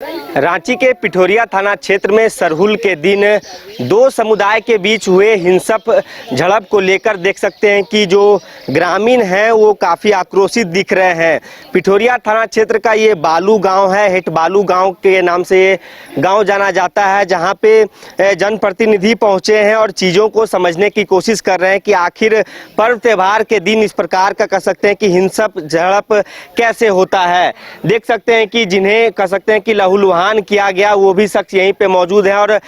रांची के पिठोरिया थाना क्षेत्र में सरहुल के दिन दो समुदाय के बीच हुए हिंसक झड़प को लेकर देख सकते हैं कि जो ग्रामीण हैं वो काफ़ी आक्रोशित दिख रहे हैं। पिठोरिया थाना क्षेत्र का ये बालू गांव है, हेट बालू गांव के नाम से ये गांव जाना जाता है, जहां पे जनप्रतिनिधि पहुंचे हैं और चीज़ों को समझने की कोशिश कर रहे हैं कि आखिर पर्व त्यौहार के दिन इस प्रकार का कह सकते हैं कि हिंसक झड़प कैसे होता है। देख सकते हैं कि जिन्हें कह सकते हैं कि लहूलुहान किया गया वो भी शख्स यहीं पे मौजूद है और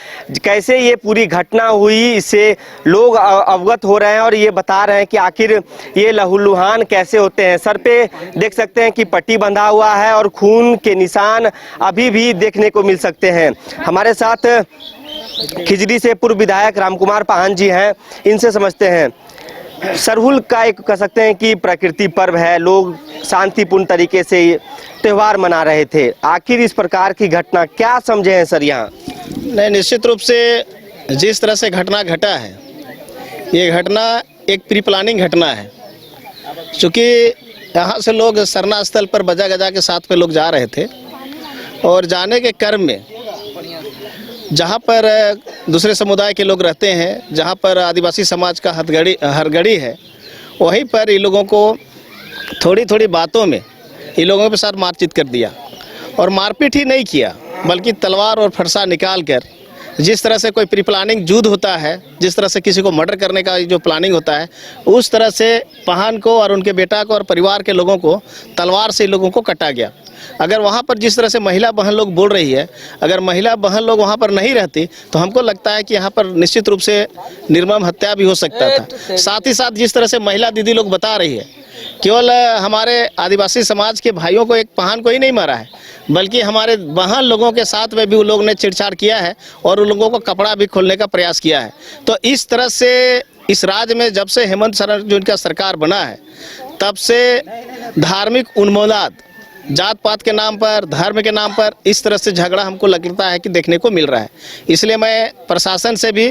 कैसे ये पूरी घटना हुई इससे लोग अवगत हो रहे हैं और ये बता रहे हैं कि आखिर ये लहूलुहान कैसे होते हैं। सर पे देख सकते हैं कि पट्टी बंधा हुआ है और खून के निशान अभी भी देखने को मिल सकते हैं। हमारे साथ खिजड़ी से पूर्व विधायक रामकुमार पाहन जी हैं, इनसे समझते हैं। सरहुल का एक कह सकते हैं कि प्रकृति पर्व है, लोग शांतिपूर्ण तरीके से त्यौहार मना रहे थे, आखिर इस प्रकार की घटना क्या समझे हैं सर यहाँ? नहीं, निश्चित रूप से जिस तरह से घटना घटा है ये घटना एक प्री प्लानिंग घटना है, क्योंकि यहाँ से लोग सरना स्थल पर बजा गजा के साथ में लोग जा रहे थे और जाने के क्रम में जहाँ पर दूसरे समुदाय के लोग रहते हैं, जहाँ पर आदिवासी समाज का हरगड़ी है, वहीं पर इन लोगों को थोड़ी थोड़ी बातों में इन लोगों के साथ मारपीट कर दिया और मारपीट ही नहीं किया बल्कि तलवार और फरसा निकाल कर जिस तरह से कोई प्री प्लानिंग युद्ध होता है, जिस तरह से किसी को मर्डर करने का जो प्लानिंग होता है, उस तरह से पाहन को और उनके बेटा को और परिवार के लोगों को तलवार से इन लोगों को काटा गया। अगर वहाँ पर जिस तरह से महिला बहन लोग बोल रही है, अगर महिला बहन लोग वहाँ पर नहीं रहती तो हमको लगता है कि यहाँ पर निश्चित रूप से निर्मम हत्या भी हो सकता था। साथ ही साथ जिस तरह से महिला दीदी लोग बता रही है, केवल हमारे आदिवासी समाज के भाइयों को, एक पाहन को ही नहीं मारा है, बल्कि हमारे बहन लोगों के साथ में भी उन लोगों ने छेड़छाड़ किया है और उन लोगों को कपड़ा भी खोलने का प्रयास किया है। तो इस तरह से इस राज्य में जब से हेमंत सोरेन जो इनका सरकार बना है, तब से धार्मिक उन्मूलन, जात पात के नाम पर, धर्म के नाम पर इस तरह से झगड़ा हमको लगता है कि देखने को मिल रहा है। इसलिए मैं प्रशासन से भी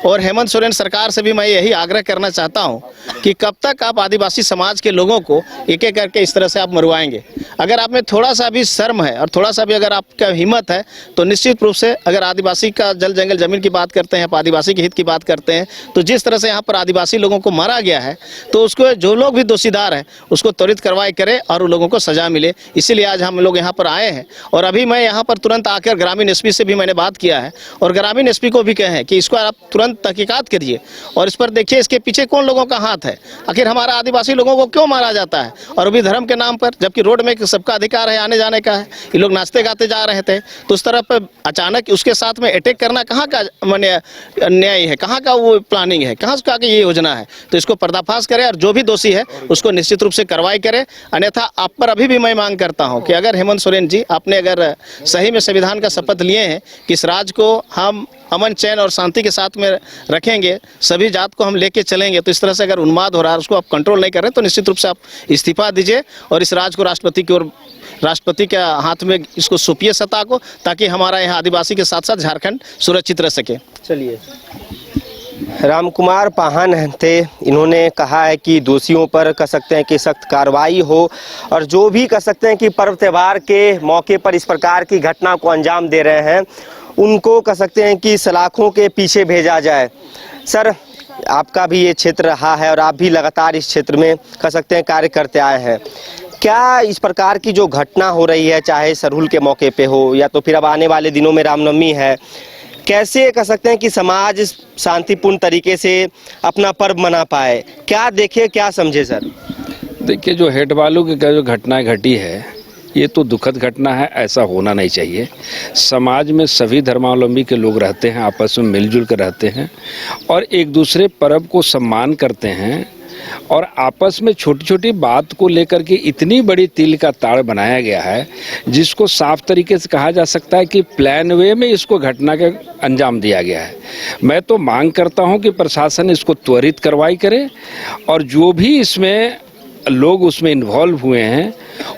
और हेमंत सोरेन सरकार से भी मैं यही आग्रह करना चाहता हूं कि कब तक आप आदिवासी समाज के लोगों को एक एक करके इस तरह से आप मरवाएंगे। अगर आप में थोड़ा सा भी शर्म है और थोड़ा सा भी अगर आपका हिम्मत है तो निश्चित रूप से अगर आदिवासी का जल जंगल जमीन की बात करते हैं, आदिवासी के हित की बात करते हैं, तो जिस तरह से यहाँ पर आदिवासी लोगों को मारा गया है तो उसको जो लोग भी दोषीदार हैं उसको त्वरित कार्रवाई करें और उन लोगों को सजा मिले। इसीलिए आज हम लोग यहाँ पर आए हैं और अभी मैं यहाँ पर तुरंत आकर ग्रामीण एसपी से भी मैंने बात किया है और ग्रामीण एसपी को भी कहे कि इसको आप तुरंत तहकीकात करिए और इस पर देखिए इसके पीछे कौन लोगों का हाथ है। आखिर हमारा आदिवासी लोगों को क्यों मारा जाता है और भी धर्म के नाम पर, जबकि रोड में सबका अधिकार है, आने जाने का है। ये लोग नाचते गाते जा रहे थे तो उस तरह पर अचानक उसके साथ में अटैक करना कहाँ का माने न्याय है, कहाँ का वो प्लानिंग है, कहाँ का ये योजना है। तो इसको पर्दाफाश करें और जो भी दोषी है उसको निश्चित रूप से कार्रवाई करें। अन्यथा आप पर अभी भी मैं मांग करता हूँ कि अगर हेमंत सोरेन जी आपने अगर सही में संविधान का शपथ लिए हैं कि इस राज्य को हम अमन चैन और शांति के साथ में रखेंगे, सभी जात को हम लेके चलेंगे, तो इस तरह से अगर उन्माद हो रहा है उसको आप कंट्रोल नहीं कर रहे तो निश्चित रूप से आप इस्तीफा दीजिए और इस राज्य को राष्ट्रपति की ओर, राष्ट्रपति के हाथ में इसको सौंपिए सत्ता को, ताकि हमारा यहाँ आदिवासी के साथ साथ झारखंड सुरक्षित रह सके। चलिए, रामकुमार पाहन थे, इन्होंने कहा है कि दोषियों पर कह सकते हैं कि सख्त कार्रवाई हो और जो भी कह सकते हैं कि पर्व त्यौहार के मौके पर इस प्रकार की घटना को अंजाम दे रहे हैं उनको कह सकते हैं कि सलाखों के पीछे भेजा जाए। सर, आपका भी ये क्षेत्र रहा है और आप भी लगातार इस क्षेत्र में कह सकते हैं कार्य करते आए हैं, क्या इस प्रकार की जो घटना हो रही है, चाहे सरहुल के मौके पे हो या तो फिर अब आने वाले दिनों में रामनवमी है, कैसे कह सकते हैं कि समाज शांतिपूर्ण तरीके से अपना पर्व मना पाए? क्या देखे, क्या समझे सर? देखिए, जो हेट बालू की जो घटना घटी है ये तो दुखद घटना है, ऐसा होना नहीं चाहिए। समाज में सभी धर्मावलंबी के लोग रहते हैं, आपस में मिलजुल कर रहते हैं और एक दूसरे पर्व को सम्मान करते हैं और आपस में छोटी छोटी बात को लेकर के इतनी बड़ी तिल का ताड़ बनाया गया है जिसको साफ तरीके से कहा जा सकता है कि प्लान वे में इसको घटना का अंजाम दिया गया है। मैं तो मांग करता हूं कि प्रशासन इसको त्वरित कार्रवाई करे और जो भी इसमें लोग उसमें इन्वॉल्व हुए हैं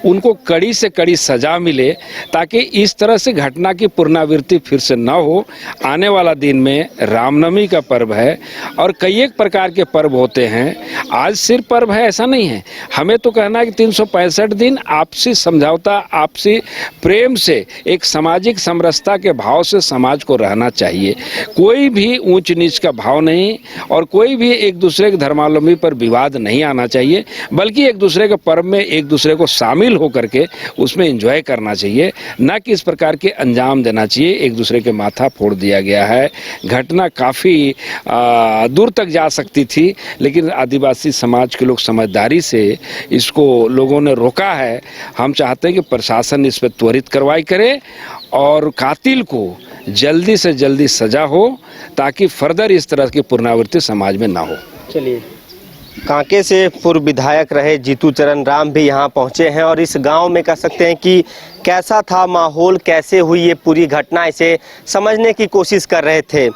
उनको कड़ी से कड़ी सजा मिले, ताकि इस तरह से घटना की पुनरावृत्ति फिर से न हो। आने वाला दिन में रामनवमी का पर्व है और कई एक प्रकार के पर्व होते हैं। आज सिर्फ पर्व है ऐसा नहीं है, हमें तो कहना है कि 365 दिन आपसी समझौता, आपसी प्रेम से, एक सामाजिक समरसता के भाव से समाज को रहना चाहिए। कोई भी ऊंच नीच का भाव नहीं और कोई भी एक दूसरे के धर्मावलंबी पर विवाद नहीं आना चाहिए, बल्कि एक दूसरे के पर्व में एक दूसरे को शामिल होकर के उसमें एंजॉय करना चाहिए, ना कि इस प्रकार के अंजाम देना चाहिए। एक दूसरे के माथा फोड़ दिया गया है। घटना काफ़ी दूर तक जा सकती थी, लेकिन आदिवासी समाज के लोग समझदारी से इसको लोगों ने रोका है। हम चाहते हैं कि प्रशासन इस पर त्वरित कार्रवाई करे और कातिल को जल्दी से जल्दी सजा हो, ताकि फर्दर इस तरह की पुनरावृत्ति समाज में ना हो। चलिए, कांके से पूर्व विधायक रहे जीतू चरण राम भी यहाँ पहुँचे हैं और इस गांव में कह सकते हैं कि कैसा था माहौल, कैसे हुई ये पूरी घटना, इसे समझने की कोशिश कर रहे थे।